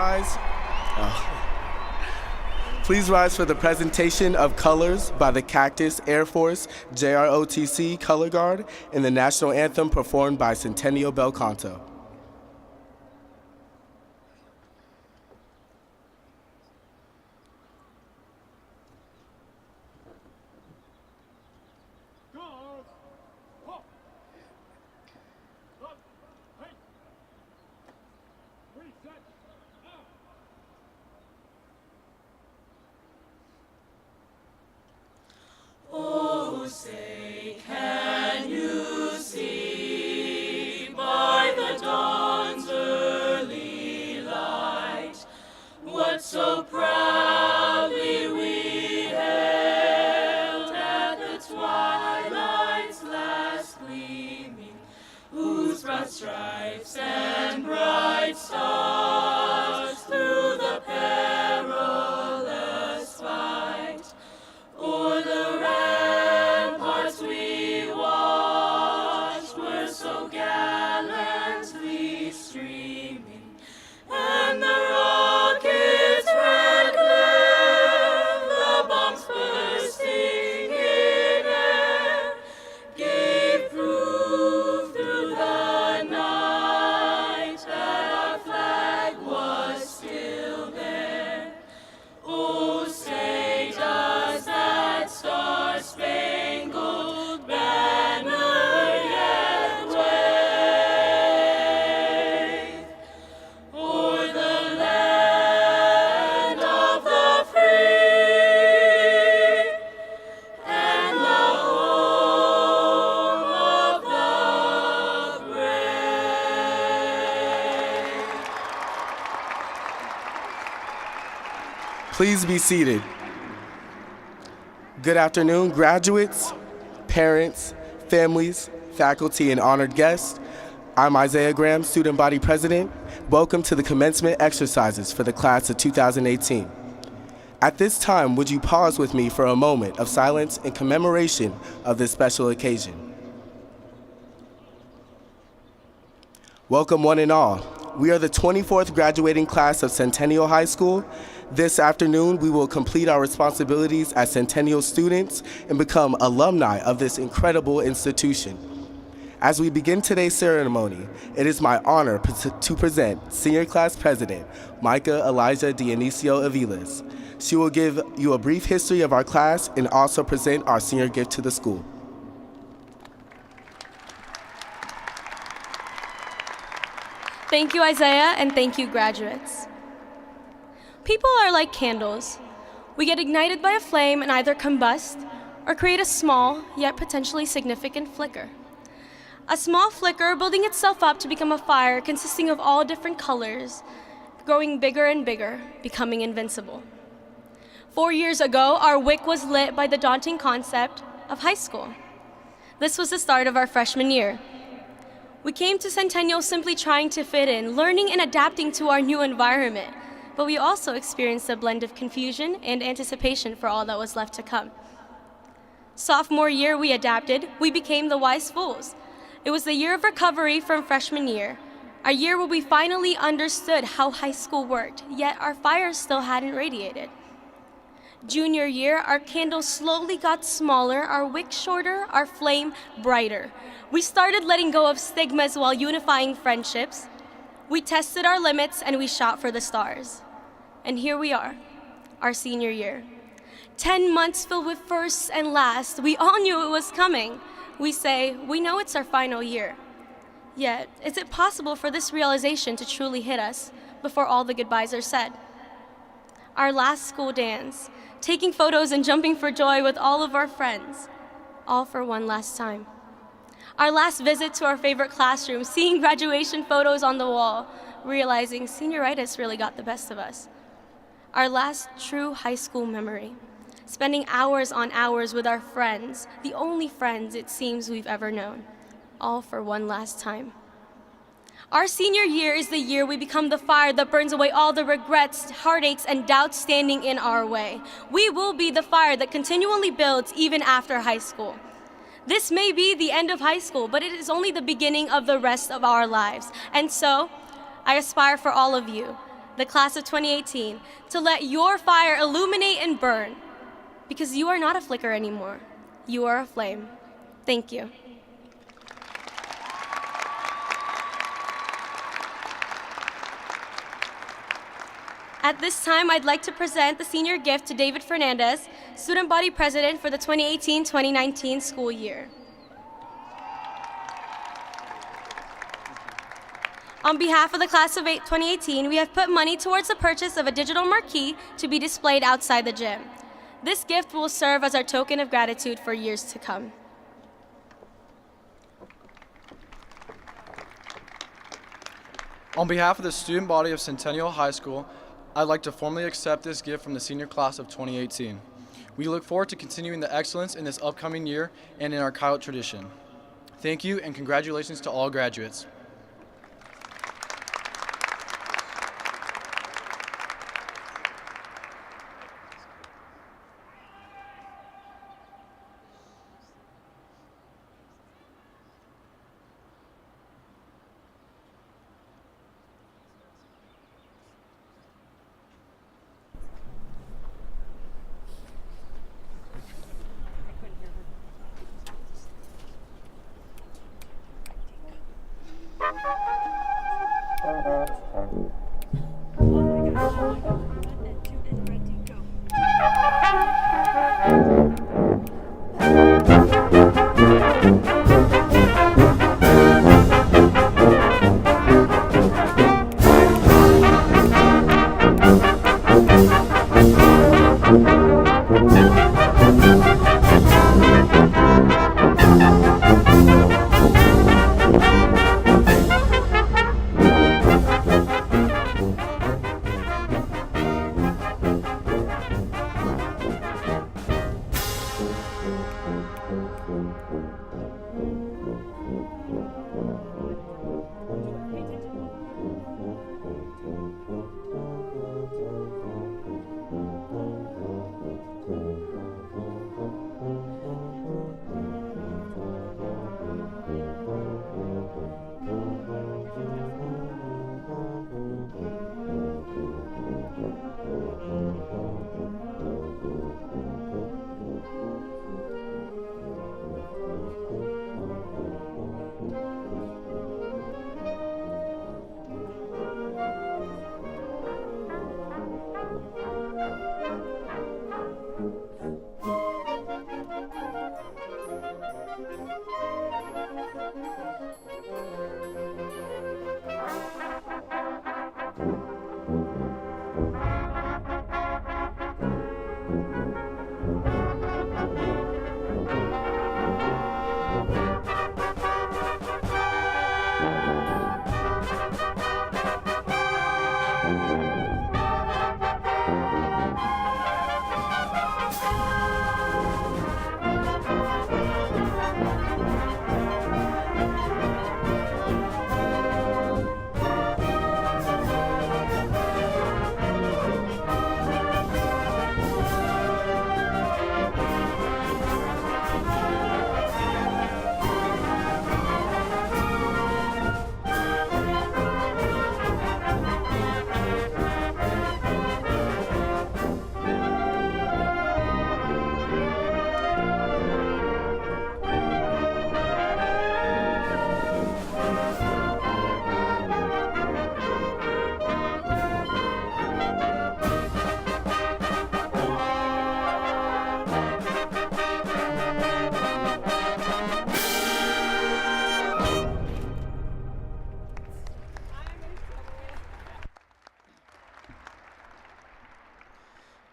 rise. Please rise for the presentation of colors by the Cactus Air Force JROTC Color Guard and the national anthem performed by Centennial Bel Canto. Oh, say, can you see by the dawn's early light what so proudly we hailed at the twilight's last gleaming, whose broad stripes and bright stars through the perilous fight o'er the ramparts we watched were so gallantly streaming, and the rockets' red glare, the bombs bursting in air, gave proof through the night that our flag was still there. Oh, say does that star-spangled banner yet wave o'er the land of the free and the home of the brave? Please be seated. Good afternoon, graduates, parents, families, faculty, and honored guests. I'm Isaiah Graham, Student Body President. Welcome to the commencement exercises for the class of 2018. At this time, would you pause with me for a moment of silence in commemoration of this special occasion? Welcome one and all. We are the 24th graduating class of Centennial High School. This afternoon, we will complete our responsibilities as Centennial students and become alumni of this incredible institution. As we begin today's ceremony, it is my honor to present Senior Class President Micah Elijah Dionisio Aviles. She will give you a brief history of our class and also present our senior gift to the school. Thank you, Isaiah, and thank you, graduates. People are like candles. We get ignited by a flame and either combust or create a small, yet potentially significant flicker. A small flicker building itself up to become a fire consisting of all different colors, growing bigger and bigger, becoming invincible. 4 years ago, our wick was lit by the daunting concept of high school. This was the start of our freshman year. We came to Centennial simply trying to fit in, learning and adapting to our new environment, but we also experienced a blend of confusion and anticipation for all that was left to come. Sophomore year, we adapted. We became the wise fools. It was the year of recovery from freshman year, a year where we finally understood how high school worked, yet our fire still hadn't radiated. Junior year, our candle slowly got smaller, our wick shorter, our flame brighter. We started letting go of stigmas while unifying friendships. We tested our limits and we shot for the stars. And here we are, our senior year. 10 months filled with firsts and lasts. We all knew it was coming. We say, we know it's our final year. Yet, is it possible for this realization to truly hit us before all the goodbyes are said? Our last school dance, taking photos and jumping for joy with all of our friends, all for one last time. Our last visit to our favorite classroom, seeing graduation photos on the wall, realizing senioritis really got the best of us. Our last true high school memory, spending hours on hours with our friends, the only friends it seems we've ever known, all for one last time. Our senior year is the year we become the fire that burns away all the regrets, heartaches, and doubts standing in our way. We will be the fire that continually builds even after high school. This may be the end of high school, but it is only the beginning of the rest of our lives. And so, I aspire for all of you the class of 2018, to let your fire illuminate and burn. Because you are not a flicker anymore. You are a flame. Thank you. At this time, I'd like to present the senior gift to David Fernandez, Student Body President for the 2018-2019 school year. On behalf of the class of 2018, we have put money towards the purchase of a digital marquee to be displayed outside the gym. This gift will serve as our token of gratitude for years to come. On behalf of the student body of Centennial High School, I'd like to formally accept this gift from the senior class of 2018. We look forward to continuing the excellence in this upcoming year and in our Coyote tradition. Thank you and congratulations to all graduates.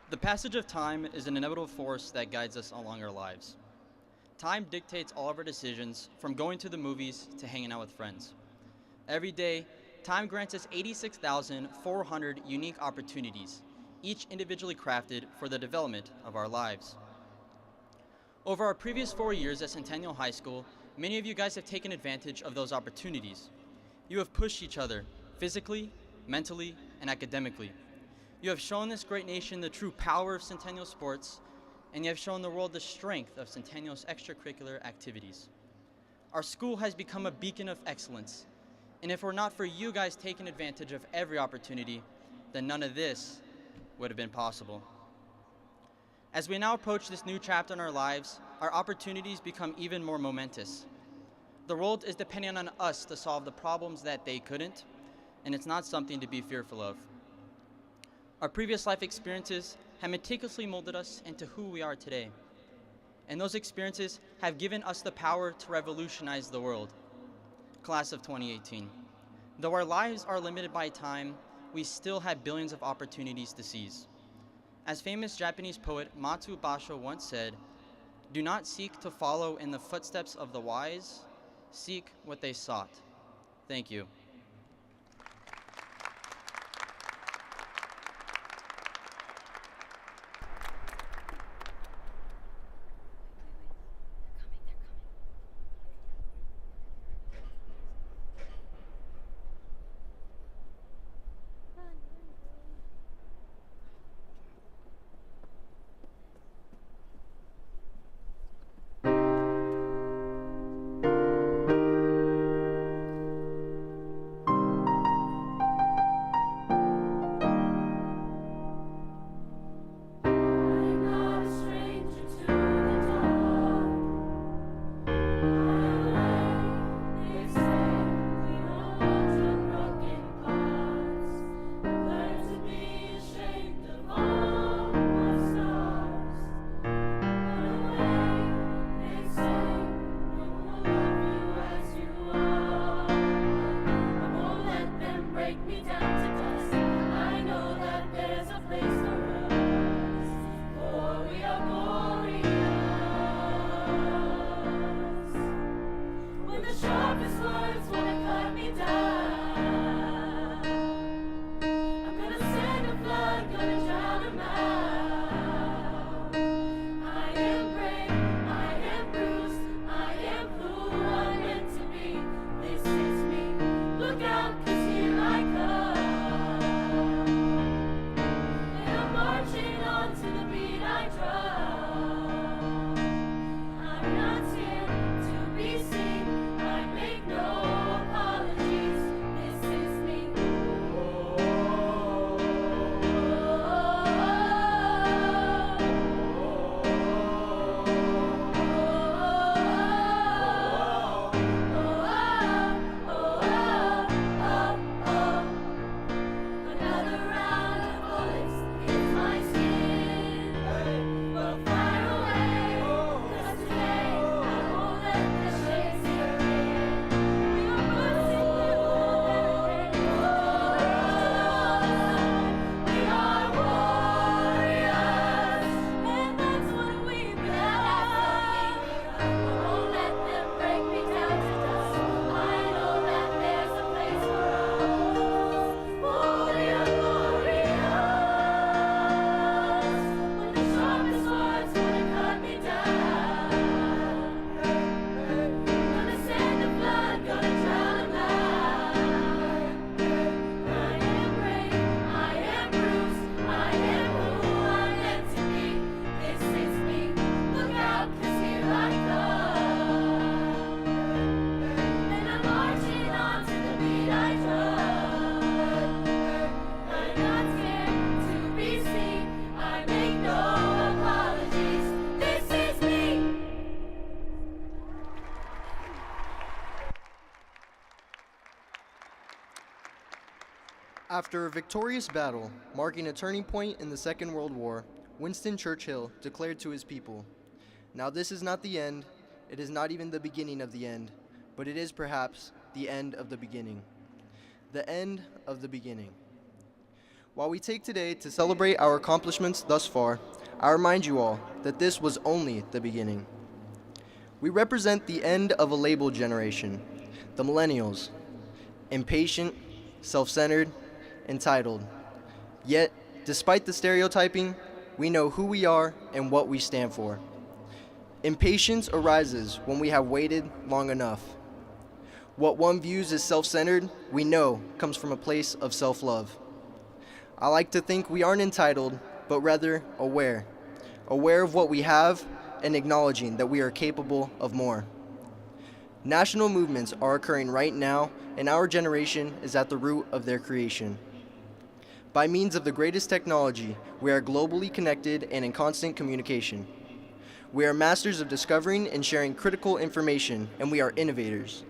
The passage of time is an inevitable force that guides us along our lives. Time dictates all of our decisions, from going to the movies to hanging out with friends. Every day, time grants us 86,400 unique opportunities, each individually crafted for the development of our lives. Over our previous 4 years at Centennial High School, many of you guys have taken advantage of those opportunities. You have pushed each other physically, mentally, and academically. You have shown this great nation the true power of Centennial sports, and you have shown the world the strength of Centennial's extracurricular activities. Our school has become a beacon of excellence, and if it were not for you guys taking advantage of every opportunity, then none of this would have been possible. As we now approach this new chapter in our lives, our opportunities become even more momentous. The world is depending on us to solve the problems that they couldn't, and it's not something to be fearful of. Our previous life experiences have meticulously molded us into who we are today. And those experiences have given us the power to revolutionize the world. Class of 2018. Though our lives are limited by time, we still have billions of opportunities to seize. As famous Japanese poet Matsu Basho once said, "Do not seek to follow in the footsteps of the wise, seek what they sought." Thank you. I'm not a stranger to the dark. They say we don't want unbroken parts. I've learned to be ashamed of all my scars. Run away, they say, no one will love you as you are. I won't let them break me down to dust. I know that there's a place for us, for we are glorious. When the sharpest words wanna cut me down, I'm gonna send a flood, gonna drown 'em out. I am brave, I am bruised, I am who I'm meant to be. This is me. Look out, 'cause here I come. And I'm marching on to the beat I drum. I'm not here to be seen. I make no apologies. This is me. Another round of bullets hits my skin. But fire away, 'cause today I won't let the shade sink in. We are bursting through we are warriors, and that's what we've got. I won't let them break me down to dust. I know that there's a place for us. We are glorious. When the sharpest words wanna cut me down, gonna send the flood, gonna drown 'em out. I am brave, I am bruised, I am who I'm meant to be. This is me. Look out, 'cause here I come. And I'm marching on to the beat I drum. I'm not scared to be seen. I make no apologies. This is me. After a victorious battle, marking a turning point in the Second World War, Winston Churchill declared to his people, "Now this is not the end, it is not even the beginning of the end, but it is perhaps the end of the beginning." The end of the beginning. While we take today to celebrate our accomplishments thus far, I remind you all that this was only the beginning. We represent the end of a labeled generation, the millennials, impatient, self-centered, entitled. Yet, despite the stereotyping, we know who we are and what we stand for. Impatience arises when we have waited long enough. What one views as self-centered, we know comes from a place of self-love. I like to think we aren't entitled, but rather aware of what we have and acknowledging that we are capable of more. National movements are occurring right now, and our generation is at the root of their creation. By means of the greatest technology, we are globally connected and in constant communication. We are masters of discovering and sharing critical information, and we are innovators.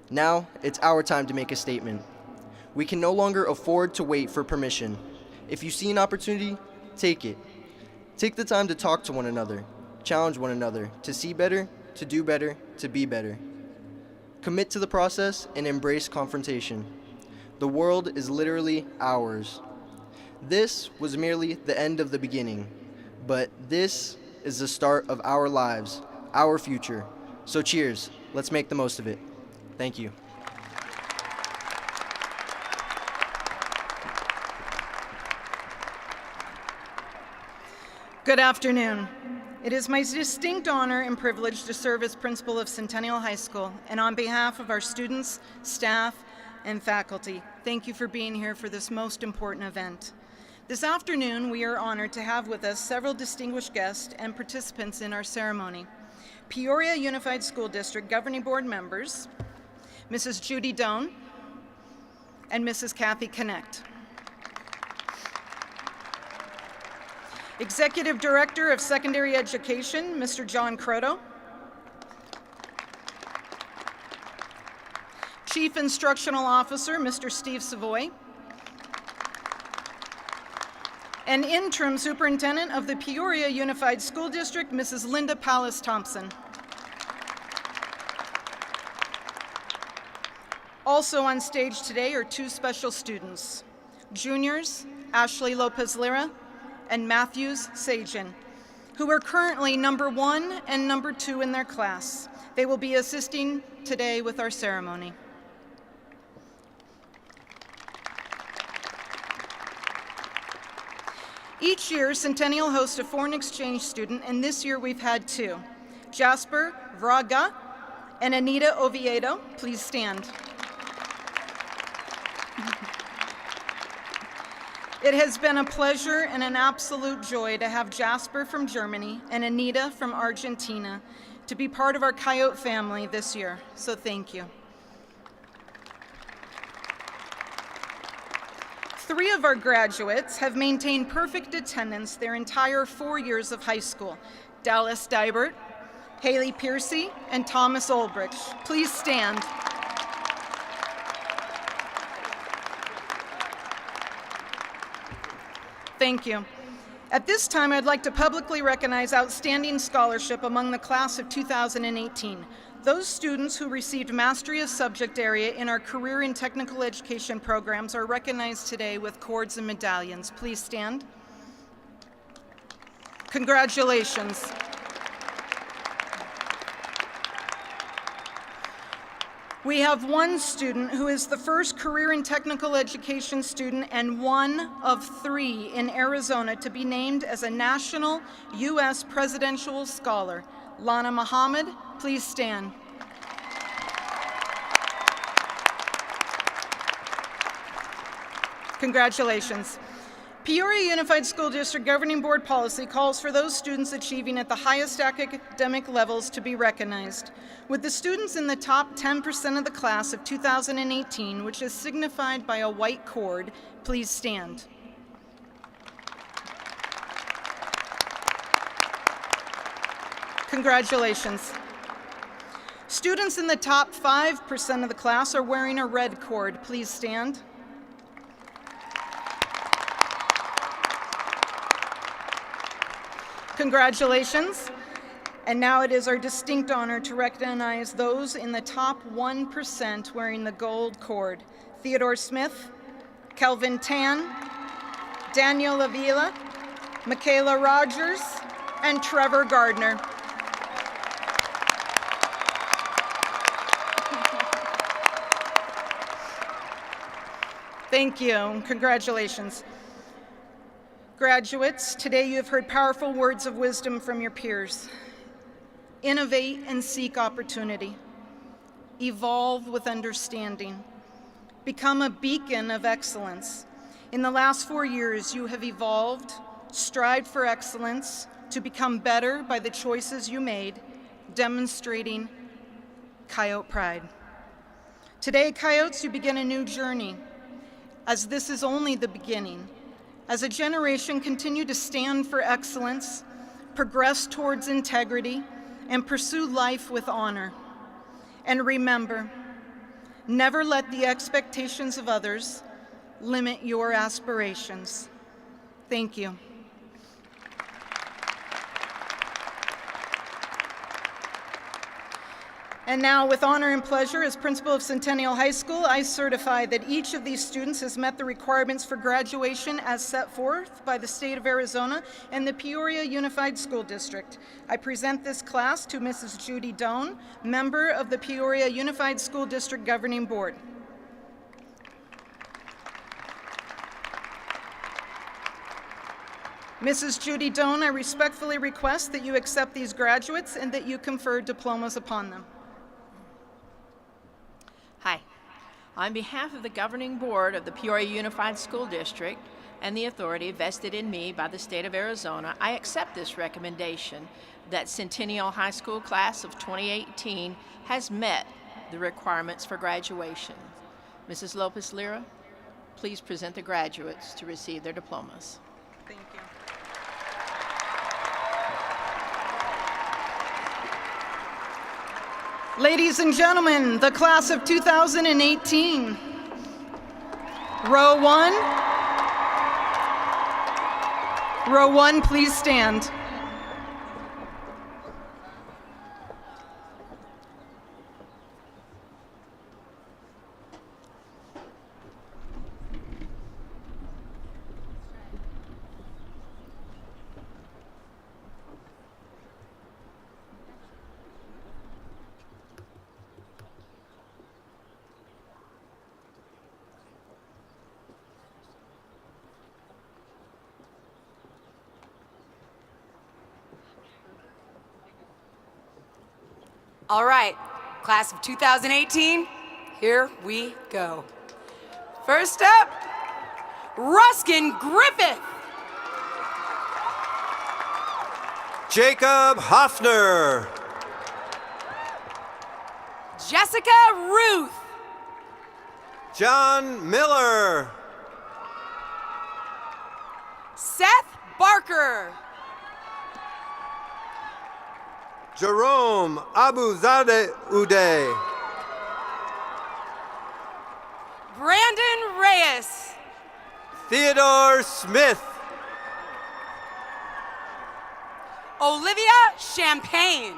Now, it's our time to make a statement. We can no longer afford to wait for permission. If you see an opportunity, take it. Take the time to talk to one another, challenge one another, to see better, to do better, to be better. Commit to the process and embrace confrontation. The world is literally ours. This was merely the end of the beginning, but this is the start of our lives, our future. So cheers, let's make the most of it. Thank you. Good afternoon. It is my distinct honor and privilege to serve as principal of Centennial High School, and on behalf of our students, staff, and faculty, thank you for being here for this most important event. This afternoon, we are honored to have with us several distinguished guests and participants in our ceremony. Peoria Unified School District Governing Board members, Mrs. Judy Doan and Mrs. Kathy Connect. Executive Director of Secondary Education, Mr. John Croto. Chief Instructional Officer, Mr. Steve Savoy. And Interim Superintendent of the Peoria Unified School District, Mrs. Linda Pallas Thompson. Also on stage today are two special students, juniors, Ashley Lopez-Lira and Matthews Sajan, who are currently number 1 and number 2 in their class. They will be assisting today with our ceremony. Each year, Centennial hosts a foreign exchange student, and this year we've had 2. Jasper Vraga and Anita Oviedo, please stand. It has been a pleasure and an absolute joy to have Jasper from Germany and Anita from Argentina to be part of our Coyote family this year, so thank you. 3 of our graduates have maintained perfect attendance their entire 4 years of high school. Dallas Dybert, Haley Piercy, and Thomas Olbrich. Please stand. Thank you. At this time, I'd like to publicly recognize outstanding scholarship among the class of 2018. Those students who received mastery of subject area in our career and technical education programs are recognized today with cords and medallions. Please stand. Congratulations. We have 1 student who is the first career and technical education student and 1 of 3 in Arizona to be named as a National U.S. Presidential Scholar. Lana Muhammad, please stand. Congratulations. Peoria Unified School District Governing Board policy calls for those students achieving at the highest academic levels to be recognized. With the students in the top 10% of the class of 2018, which is signified by a white cord, please stand. Congratulations. Students in the top 5% of the class are wearing a red cord. Please stand. Congratulations. And now it is our distinct honor to recognize those in the top 1% wearing the gold cord. Theodore Smith, Kelvin Tan, Daniel Avila, Michaela Rogers, and Trevor Gardner. Thank you. Congratulations. Graduates, today you have heard powerful words of wisdom from your peers. Innovate and seek opportunity. Evolve with understanding. Become a beacon of excellence. In the last 4 years, you have evolved, strived for excellence, to become better by the choices you made, demonstrating Coyote pride. Today, Coyotes, you begin a new journey. as this is only the beginning. As a generation, continue to stand for excellence, progress towards integrity, and pursue life with honor. And remember, never let the expectations of others limit your aspirations. Thank you. And now, with honor and pleasure, as principal of Centennial High School, I certify that each of these students has met the requirements for graduation as set forth by the state of Arizona and the Peoria Unified School District. I present this class to Mrs. Judy Doan, member of the Peoria Unified School District Governing Board. Mrs. Judy Doan, I respectfully request that you accept these graduates and that you confer diplomas upon them. Hi. On behalf of the Governing Board of the Peoria Unified School District and the authority vested in me by the state of Arizona, I accept this recommendation that Centennial High School class of 2018 has met the requirements for graduation. Mrs. Lopez Lira, please present the graduates to receive their diplomas. Thank you. Ladies and gentlemen, the class of 2018. Row one. Row one, please stand. All right, class of 2018, here we go. First up, Ruskin Griffith. Jacob Hoffner. Jessica Ruth. John Miller. Seth Barker. Jerome Abuzade Uday. Brandon Reyes. Theodore Smith. Olivia Champagne.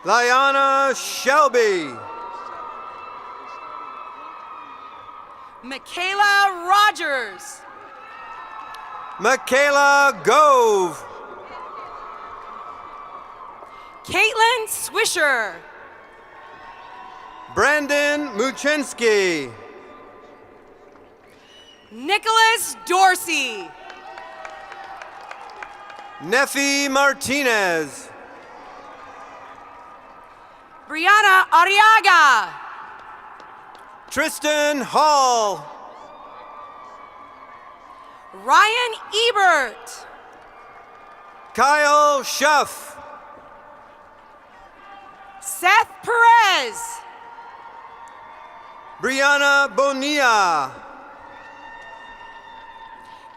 Liana Shelby. Michaela Rogers. Michaela Gove. Caitlin Swisher. Brandon Muchinski. Nicholas Dorsey. Nefi Martinez. Brianna Arriaga. Tristan Hall. Ryan Ebert. Kyle Schuff. Seth Perez. Brianna Bonilla.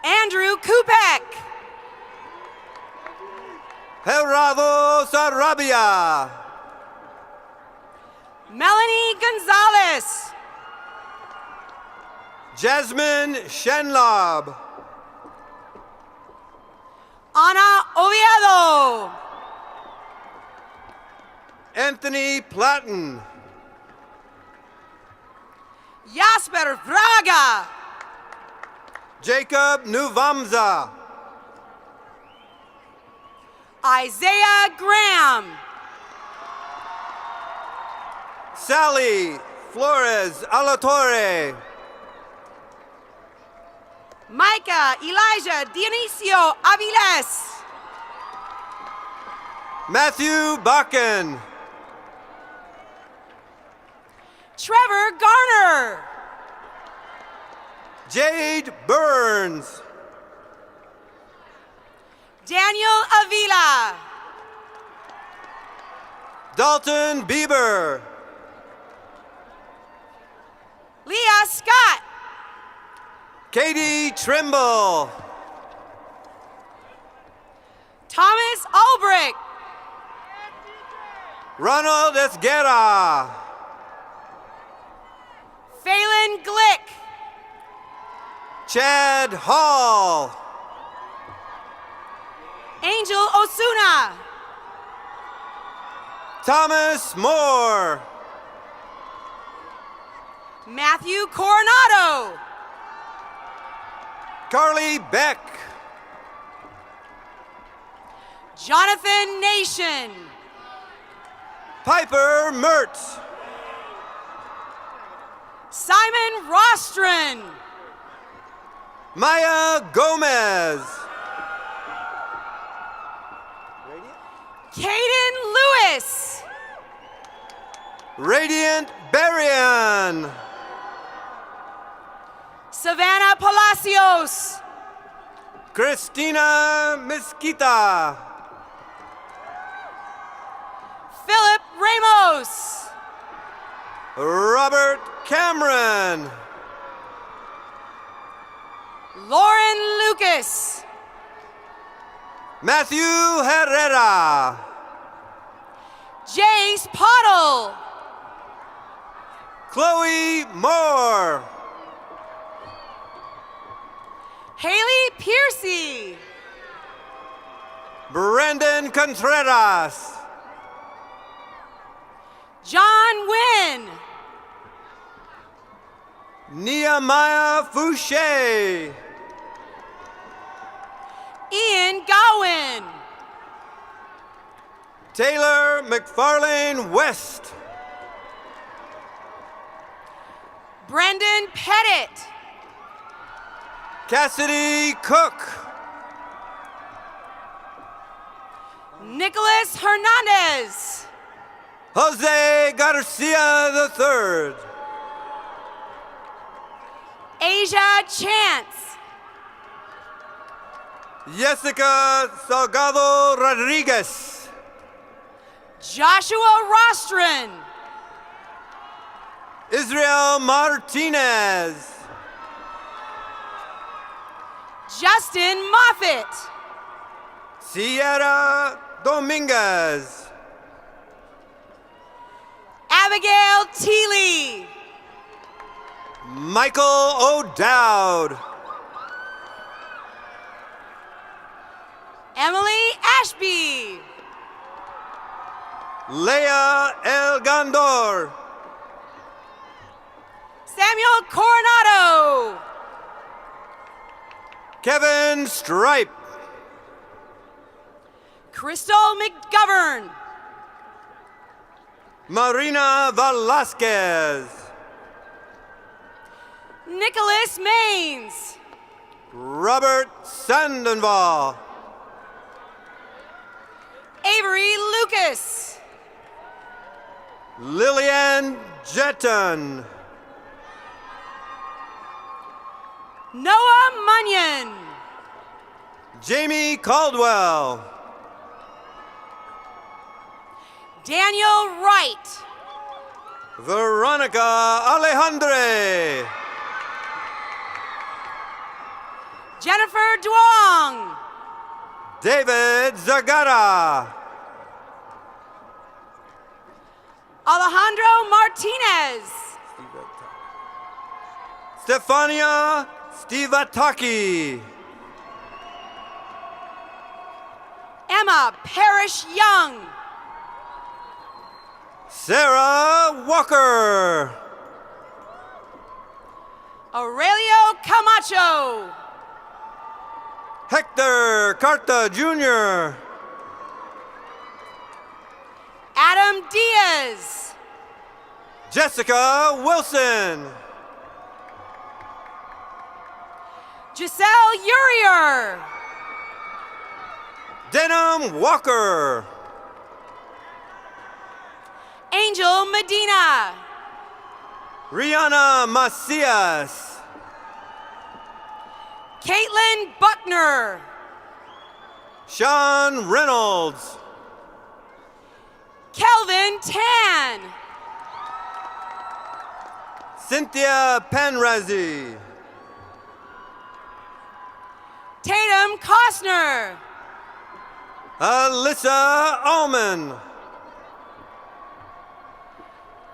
Andrew Kupek. Gerardo Sarabia. Melanie Gonzalez. Jasmine Shenlob. Ana Oviedo. Anthony Platten. Jasper Vraga. Jacob Nuvamza. Isaiah Graham. Sally Flores Alatorre. Micah Elijah Dionisio Aviles. Matthew Bakken. Trevor Garner. Jade Burns. Daniel Avila. Dalton Bieber. Leah Scott. Katie Trimble. Thomas Albrecht. Ronald Esguerra. Phelan Glick. Chad Hall. Angel Osuna. Thomas Moore. Matthew Coronado. Carly Beck. Jonathan Nation. Piper Mertz. Simon Rostron. Maya Gomez. Caden Lewis. Radiant Berrien. Savannah Palacios. Christina Mesquita. Philip Ramos. Robert Cameron. Lauren Lucas. Matthew Herrera. Jace Pottle. Chloe Moore. Haley Piercy. Brendan Contreras. John Wynn. Nehemiah Fouché. Ian Gowan. Taylor McFarlane West. Brendan Pettit. Cassidy Cook. Nicholas Hernandez. Jose Garcia III. Asia Chance. Jessica Salgado Rodriguez. Joshua Rostron. Israel Martinez. Justin Moffitt. Sierra Dominguez. Abigail Teeley. Michael O'Dowd. Emily Ashby. Leah El Gandor. Samuel Coronado. Kevin Stripe. Crystal McGovern. Marina Velasquez. Nicholas Maines. Robert Sandoval. Avery Lucas. Lillian Jetton. Noah Munyon. Jamie Caldwell. Daniel Wright. Veronica Alejandre. Jennifer Duong. David Zagara. Alejandro Martinez. Stefania Stivataki. Emma Parrish Young. Sarah Walker. Aurelio Camacho. Hector Carta Jr. Adam Diaz. Jessica Wilson. Giselle Urier. Denham Walker. Angel Medina. Rihanna Macias. Caitlin Buckner. Sean Reynolds. Kelvin Tan. Cynthia Panrazi. Tatum Costner. Alyssa Allman.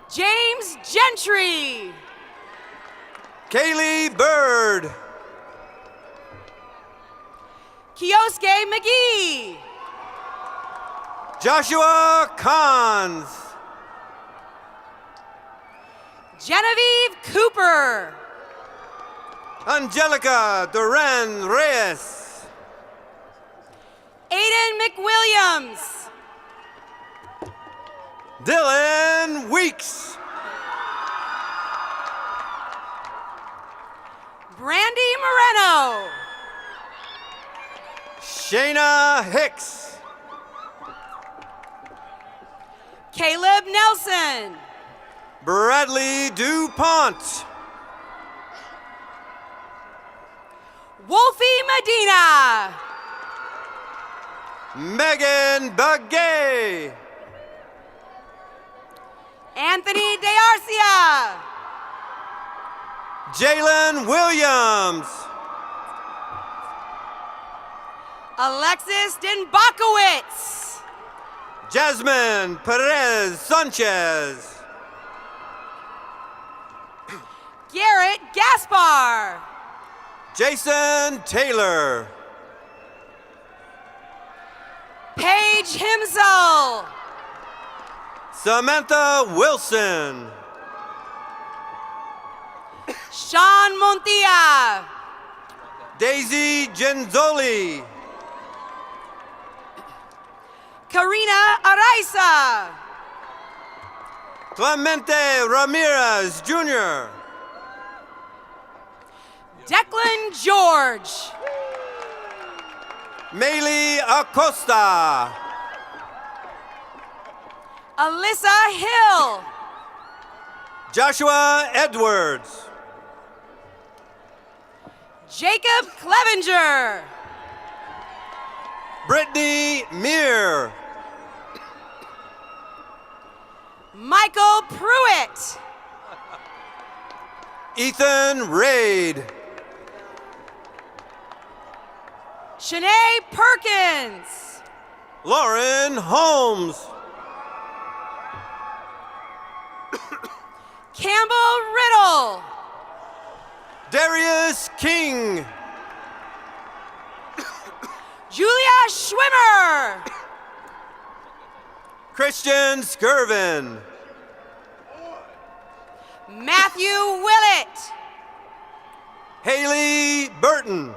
James Gentry. Kaylee Bird. Kioske McGee. Joshua Kahns. Genevieve Cooper. Angelica Duran Reyes. Aiden McWilliams. Dylan Weeks. Brandy Moreno. Shayna Hicks. Caleb Nelson. Bradley DuPont. Wolfie Medina. Megan Begay. Anthony DeArcia. Jalen Williams. Alexis Denbakowitz. Jasmine Perez Sanchez. Garrett Gaspar. Jason Taylor. Paige Himsel. Samantha Wilson. Sean Montilla. Daisy Genzoli. Karina Araiza. Clemente Ramirez Jr. Declan George. Maylee Acosta. Alyssa Hill. Joshua Edwards. Jacob Clevenger. Brittany Meir. Michael Pruitt. Ethan Raid. Shanae Perkins. Lauren Holmes. Campbell Riddle. Darius King. Julia Schwimmer. Christian Skirvin. Matthew Willett. Haley Burton.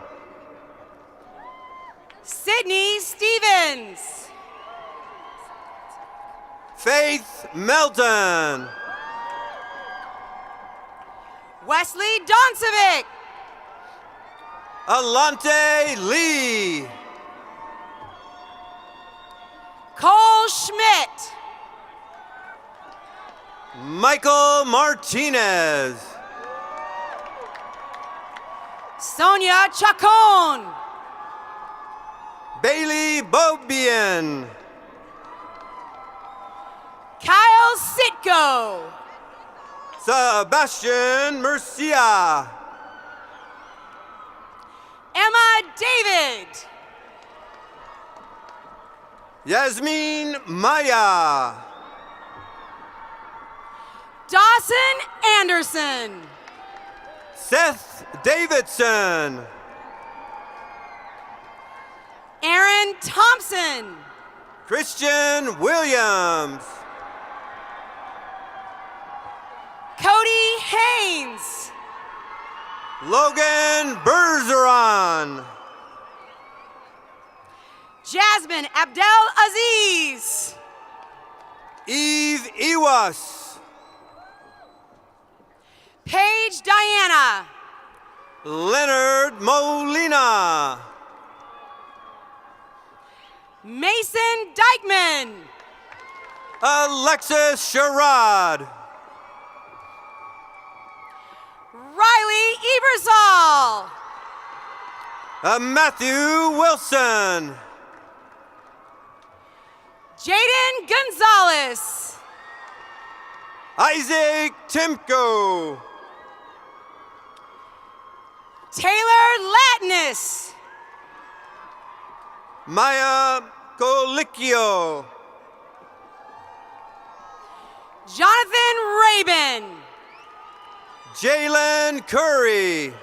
Sydney Stevens. Faith Melton. Wesley Doncevic. Alante Lee. Cole Schmidt. Michael Martinez. Sonia Chacon. Bailey Bobian. Kyle Sitko. Sebastian Murcia. Emma David. Yasmin Maya. Dawson Anderson. Seth Davidson. Aaron Thompson. Christian Williams. Cody Haynes. Logan Bergeron. Jasmine Abdel Aziz. Eve Iwas. Paige Diana. Leonard Molina. Mason Dykeman. Alexis Sherrod. Riley Ebersol. Matthew Wilson. Jaden Gonzalez. Isaac Timko. Taylor Latness. Maya Colicchio. Jonathan Rabin. Jalen Curry.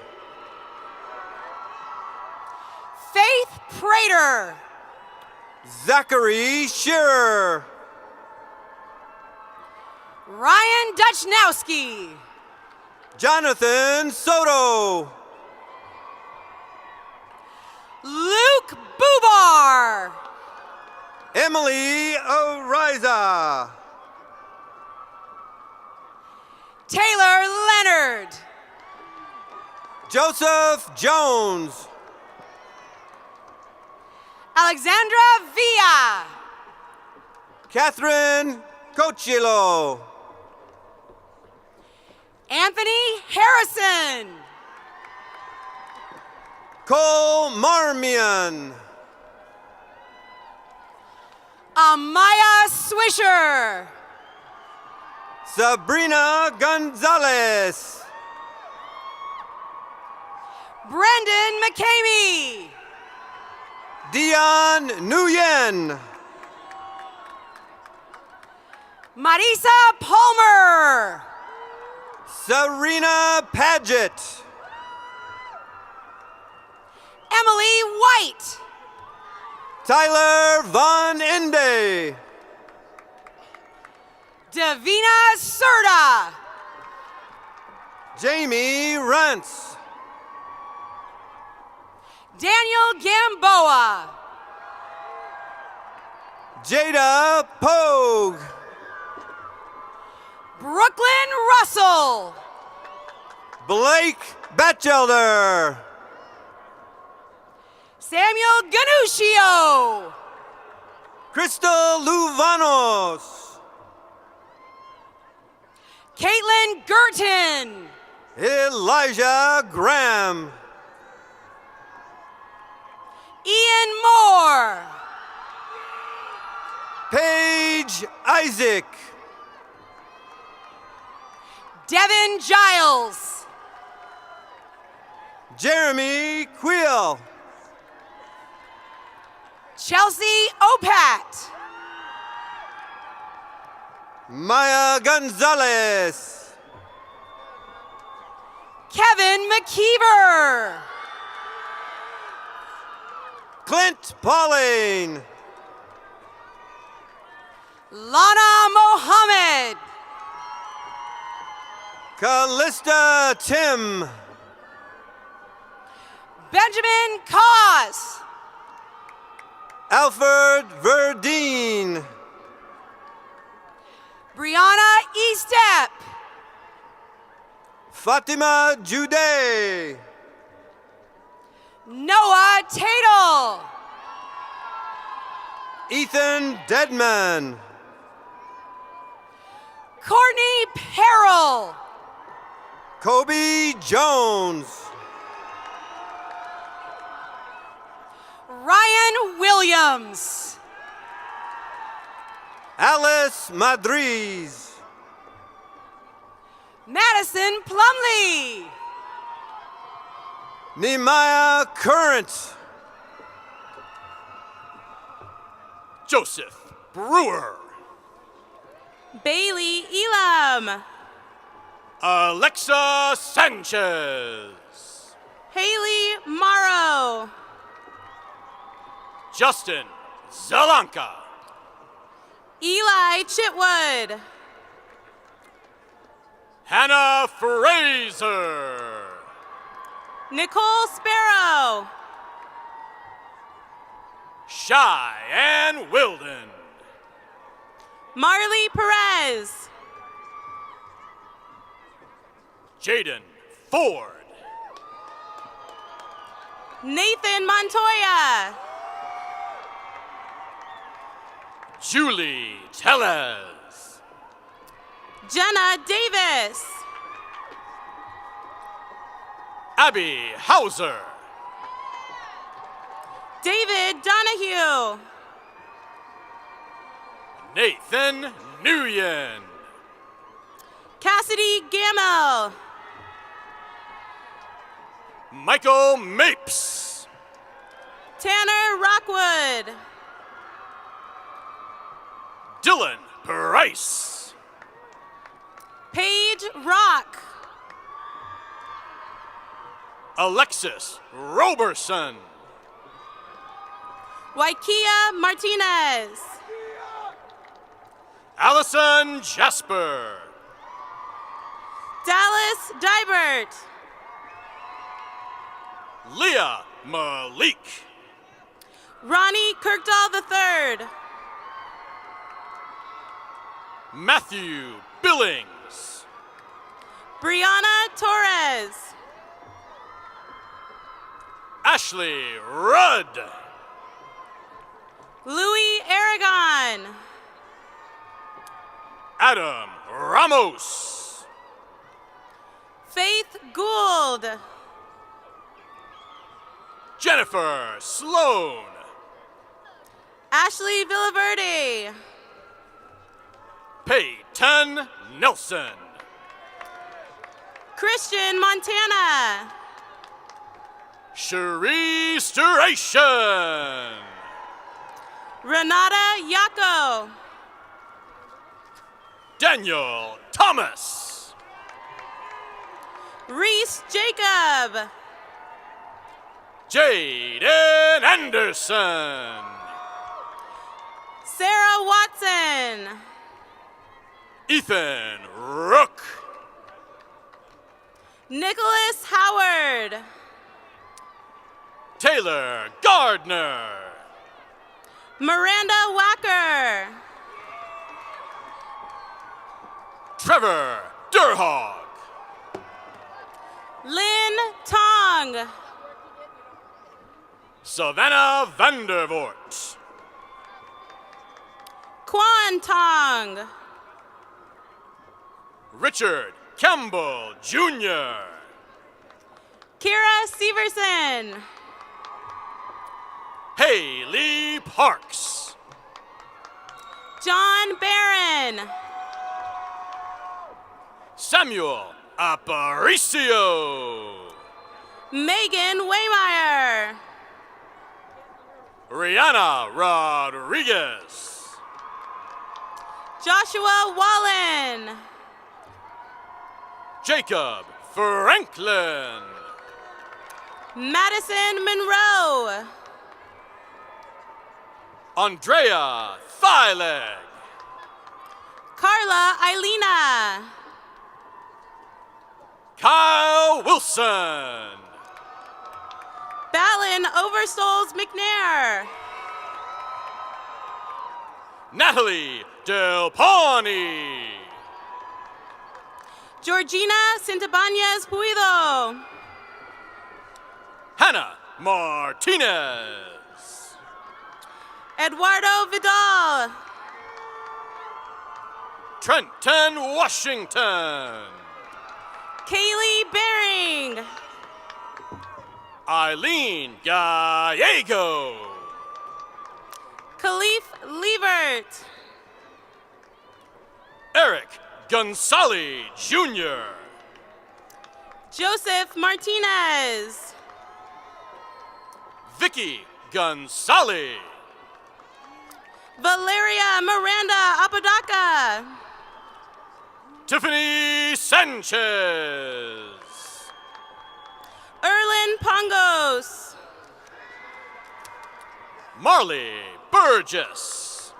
Faith Prater. Zachary Shearer. Ryan Duchnowski. Jonathan Soto. Luke Bubar. Emily Oriza. Taylor Leonard. Joseph Jones. Alexandra Villa. Catherine Cochilo. Anthony Harrison. Cole Marmion. Amaya Swisher. Sabrina Gonzalez. Brendan McCamey. Dion Nguyen. Marisa Palmer. Serena Paget. Emily White. Tyler Von Ende. Davina Serta. Jamie Rentz. Daniel Gamboa. Jada Pogue. Brooklyn Russell. Blake Batchelder. Samuel Ganuccio. Crystal Luvanos. Caitlin Gurton. Elijah Graham. Ian Moore. Paige Isaac. Devin Giles. Jeremy Quill. Chelsea Opat. Maya Gonzalez. Kevin McKeever. Clint Pauling. Lana Mohammed. Callista Tim. Benjamin Cos. Alfred Verdeen. Brianna Estep. Fatima Jude. Noah Tatel. Ethan Deadman. Courtney Perrell. Kobe Jones. Ryan Williams. Alice Madriz. Madison Plumley. Nehemiah Current. Joseph Brewer. Bailey Elam. Alexa Sanchez. Haley Morrow. Justin Zalanka. Eli Chitwood. Hannah Fraser. Nicole Sparrow. Cheyenne Wilden. Marley Perez. Jaden Ford. Nathan Montoya. Julie Tellez. Jenna Davis. Abby Hauser. David Donahue. Nathan Nguyen. Cassidy Gamel. Michael Mapes. Tanner Rockwood. Dylan Price. Paige Rock. Alexis Roberson. Waikia Martinez. Allison Jasper. Dallas Dybert. Leah Malik. Ronnie Kirkdahl III. Matthew Billings. Brianna Torres. Ashley Rudd. Louis Aragon. Adam Ramos. Faith Gould. Jennifer Sloan. Ashley Villaverde. Peyton Nelson. Christian Montana. Cherie Duration. Renata Yako. Daniel Thomas. Reese Jacob. Jaden Anderson. Sarah Watson. Ethan Rook. Nicholas Howard. Taylor Gardner. Miranda Wacker. Trevor Durhog. Lynn Tong. Savannah Vandervoort. Quan Tong. Richard Campbell Jr. Kira Severson. Haley Parks. John Barron. Samuel Aparicio. Megan Waymeyer. Rihanna Rodriguez. Joshua Wallen. Jacob Franklin. Madison Monroe. Andrea Thyleg. Carla Eilina. Kyle Wilson. Ballin Overstoles McNair. Natalie Del Pawnee. Georgina Santabanez Puido. Hannah Martinez. Eduardo Vidal. Trenton Washington. Kaylee Bering. Eileen Gallego. Khalif Liebert. Eric Gonzalez Jr. Joseph Martinez. Vicky Gonzalez. Valeria Miranda Apodaca. Tiffany Sanchez. Erlin Pongos. Marley Burgess.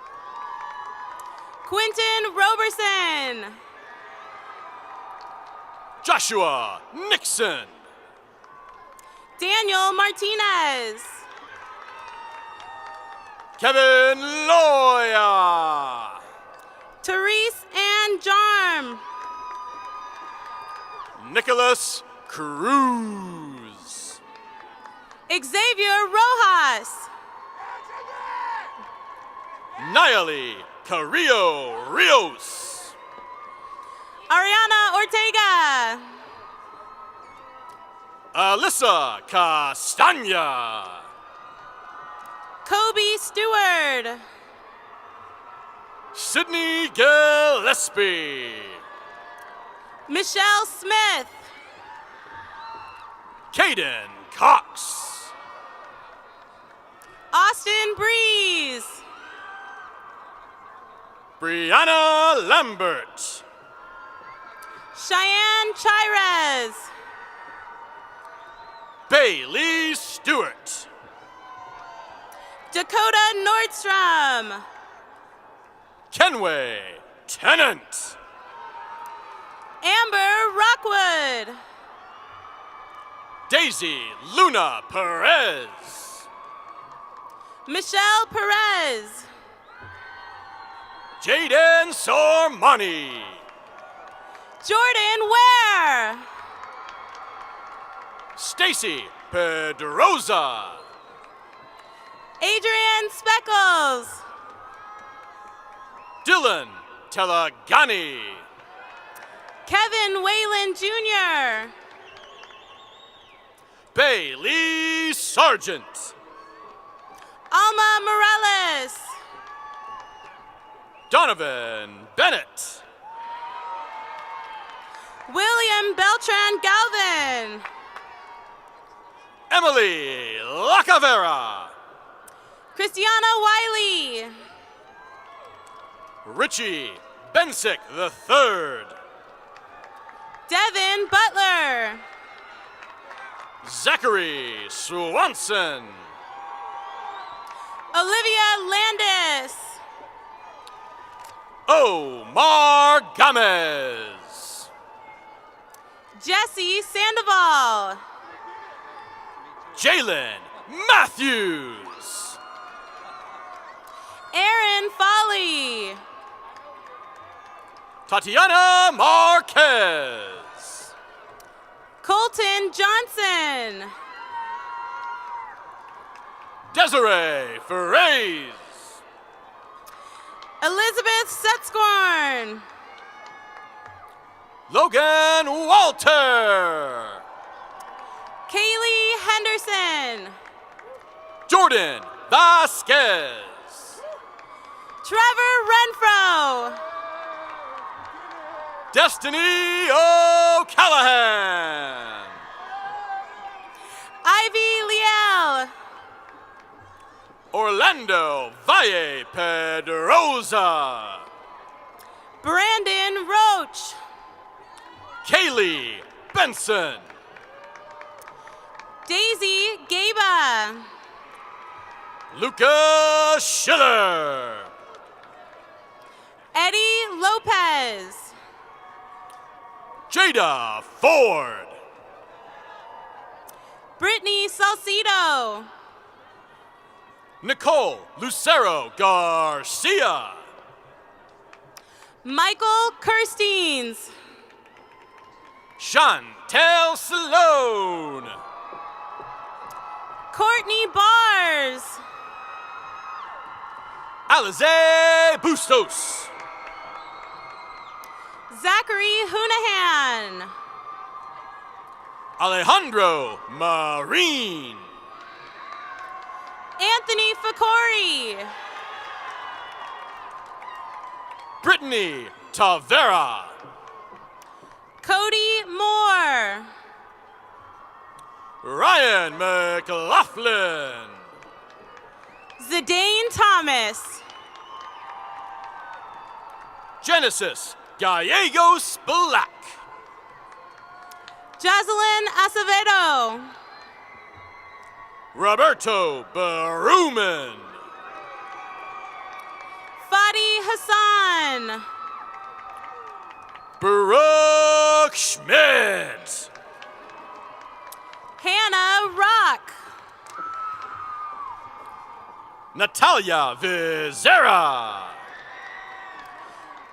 Quentin Roberson. Joshua Nixon. Daniel Martinez. Kevin Loya. Therese Ann Jarm. Nicholas Cruz. Xavier Rojas. Nayeli Carrillo Rios. Ariana Ortega. Alyssa Castagna. Kobe Stewart. Sydney Gillespie. Michelle Smith. Caden Cox. Austin Breeze. Brianna Lambert. Cheyenne Chires. Bailey Stewart. Dakota Nordstrom. Kenway Tennant. Amber Rockwood. Daisy Luna Perez. Michelle Perez. Jaden Sormani. Jordan Ware. Stacy Pedroza. Adrian Speckles. Dylan Telagani. Kevin Whalen Jr. Bailey Sargent. Alma Morales. Donovan Bennett. William Beltran Galvin. Emily Lacavera. Christiana Wiley. Richie Bensick III. Devin Butler. Zachary Swanson. Olivia Landis. Omar Gomez. Jesse Sandoval. Jalen Matthews. Aaron Foley. Tatiana Marquez. Colton Johnson. Desiree Ferrays. Elizabeth Setscorn. Logan Walter. Kaylee Henderson. Jordan Vasquez. Trevor Renfro. Destiny O'Callahan. Ivy Liel. Orlando Valle Pedroza. Brandon Roach. Kaylee Benson. Daisy Gaba. Luca Schiller. Eddie Lopez. Jada Ford. Brittany Salcido. Nicole Lucero Garcia. Michael Kirsteins. Chantel Sloan. Courtney Bars. Alize Bustos. Zachary Hounahan. Alejandro Marine. Anthony Ficori. Brittany Tavera. Cody Moore. Ryan McLaughlin. Zidane Thomas. Genesis Gallegos Black. Jocelyn Acevedo. Roberto Baruman. Fadi Hassan. Baruch Schmidt. Hannah Rock. Natalia Vizera.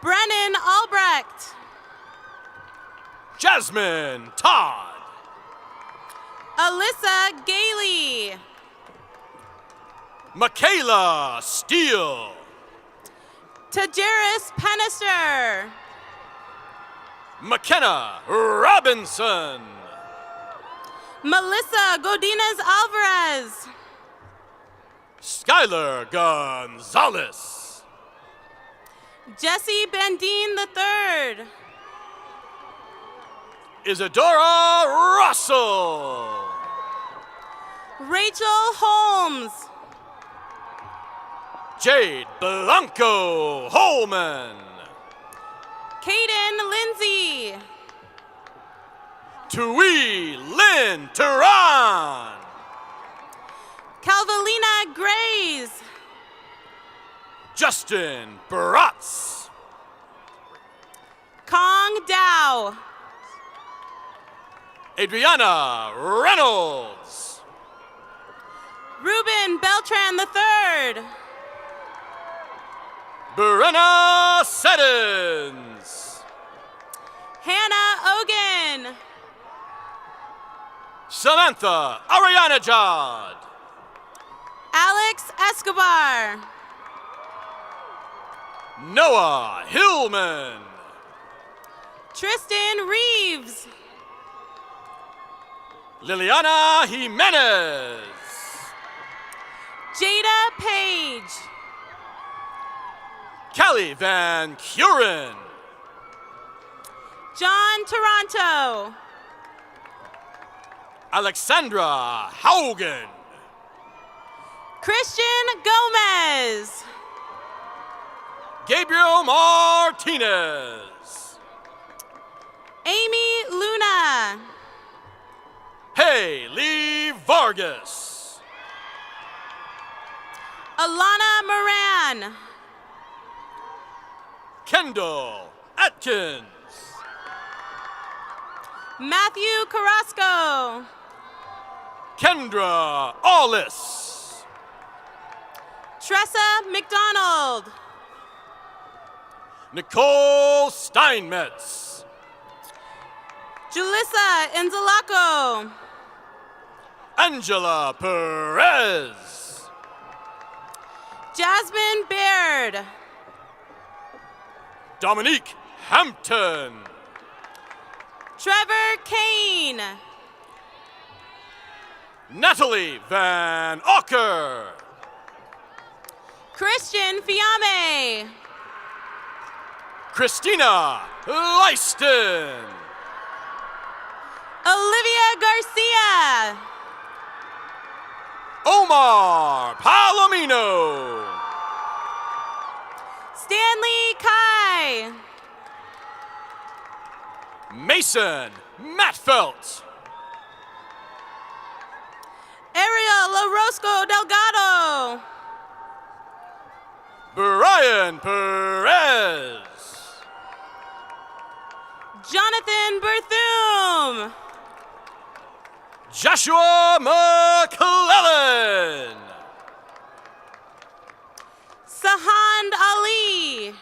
Brennan Albrecht. Jasmine Todd. Alyssa Gailey. Michaela Steele. Tajaris Pennister. McKenna Robinson. Melissa Godinez Alvarez. Skylar Gonzalez. Jesse Bandine III. Isadora Russell. Rachel Holmes. Jade Blanco Holman. Kaden Lindsay. Tui Lynn Turan. Calvalina Grays. Justin Baratz. Kong Dow. Adriana Reynolds. Ruben Beltran III. Brenna Seddons. Hannah Ogan. Samantha Arianajad. Alex Escobar. Noah Hillman. Tristan Reeves. Liliana Jimenez. Jada Page. Callie Van Curen. John Toronto. Alexandra Haugen. Christian Gomez. Gabriel Martinez. Amy Luna. Haley Vargas. Alana Moran. Kendall Atkins. Matthew Carrasco. Kendra Allis. Tressa McDonald. Nicole Steinmetz. Julissa Enzalaco. Angela Perez. Jasmine Baird. Dominique Hampton. Trevor Kane. Natalie Van Auker. Christian Fiame. Christina Leiston. Olivia Garcia. Omar Palomino. Stanley Kai. Mason Matfelt. Ariel Orozco Delgado. Brian Perez. Jonathan Berthum. Joshua McClellan. Sahand Ali.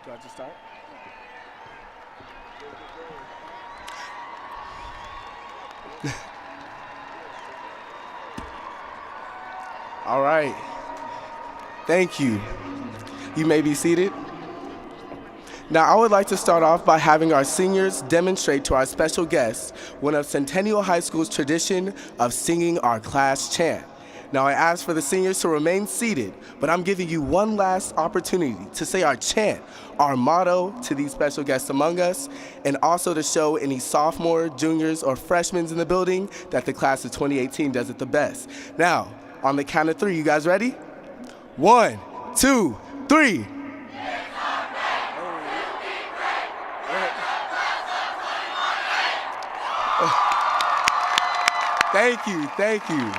Do I just start? All right. Thank you. You may be seated. Now, I would like to start off by having our seniors demonstrate to our special guests one of Centennial High School's tradition of singing our class chant. Now, I ask for the seniors to remain seated, but I'm giving you one last opportunity to say our chant, our motto to these special guests among us, and also to show any sophomore, juniors, or freshmen in the building that the class of 2018 does it the best. Now, on the count of three, you guys ready? 1, 2, 3. Thank you, thank you.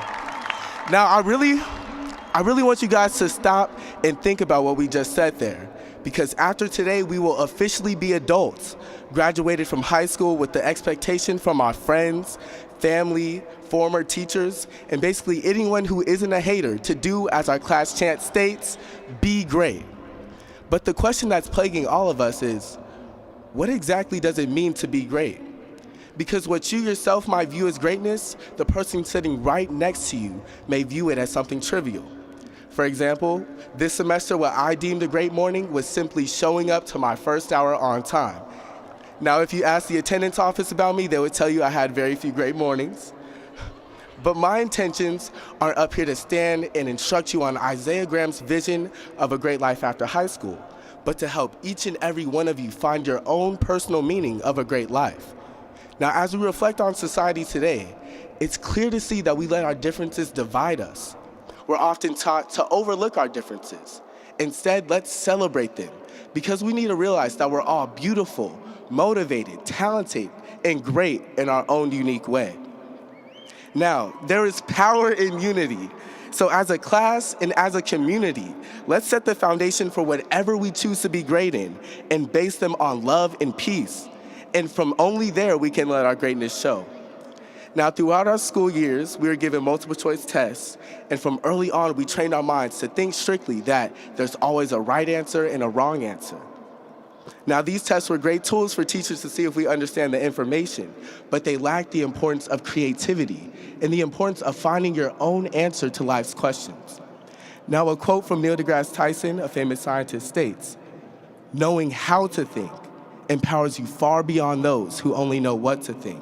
Now, I really want you guys to stop and think about what we just said there, because after today, we will officially be adults, graduated from high school with the expectation from our friends, family, former teachers, and basically anyone who isn't a hater to do as our class chant states, be great. But the question that's plaguing all of us is, what exactly does it mean to be great? Because what you yourself might view as greatness, the person sitting right next to you may view it as something trivial. For example, this semester what I deemed a great morning was simply showing up to my first hour on time. Now, if you ask the attendance office about me, they would tell you I had very few great mornings. But my intentions aren't up here to stand and instruct you on Isaiah Graham's vision of a great life after high school, but to help each and every one of you find your own personal meaning of a great life. Now, as we reflect on society today, it's clear to see that we let our differences divide us. We're often taught to overlook our differences. Instead, let's celebrate them, because we need to realize that we're all beautiful, motivated, talented, and great in our own unique way. Now, there is power in unity. So as a class and as a community, let's set the foundation for whatever we choose to be great in and base them on love and peace. And from only there, we can let our greatness show. Now, throughout our school years, we were given multiple choice tests, and from early on, we trained our minds to think strictly that there's always a right answer and a wrong answer. Now, these tests were great tools for teachers to see if we understand the information, but they lacked the importance of creativity and the importance of finding your own answer to life's questions. Now, a quote from Neil deGrasse Tyson, a famous scientist, states, "Knowing how to think empowers you far beyond those who only know what to think."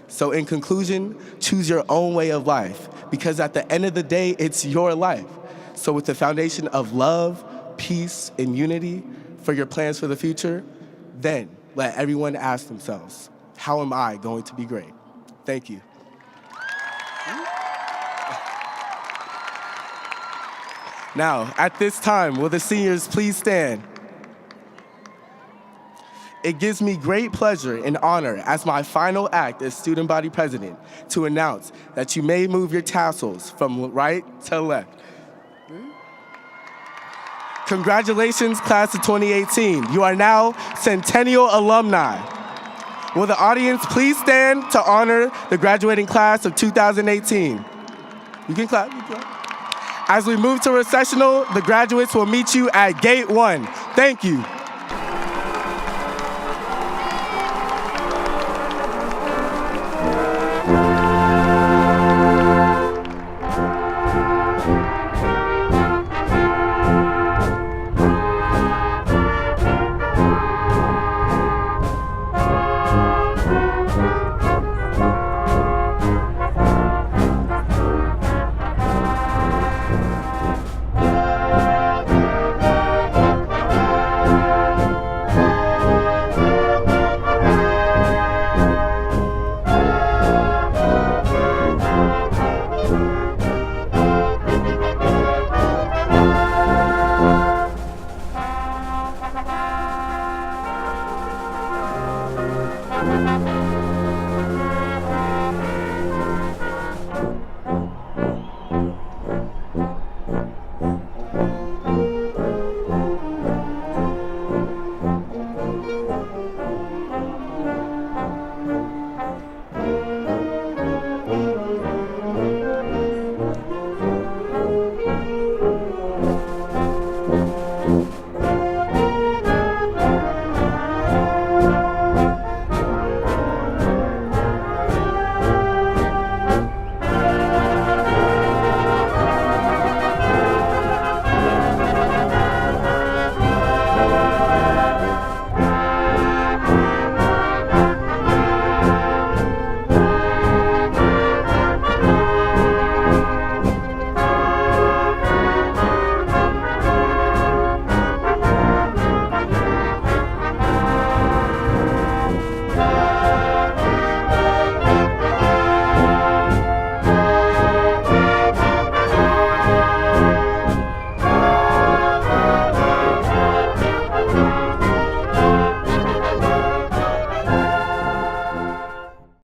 So in conclusion, choose your own way of life, because at the end of the day, it's your life. So with the foundation of love, peace, and unity for your plans for the future, then let everyone ask themselves, how am I going to be great? Thank you. Now, at this time, will the seniors please stand? It gives me great pleasure and honor as my final act as student body president to announce that you may move your tassels from right to left. Congratulations, class of 2018. You are now Centennial alumni. Will the audience please stand to honor the graduating class of 2018? You can clap, you can clap. As we move to recessional, the graduates will meet you at Gate 1. Thank you.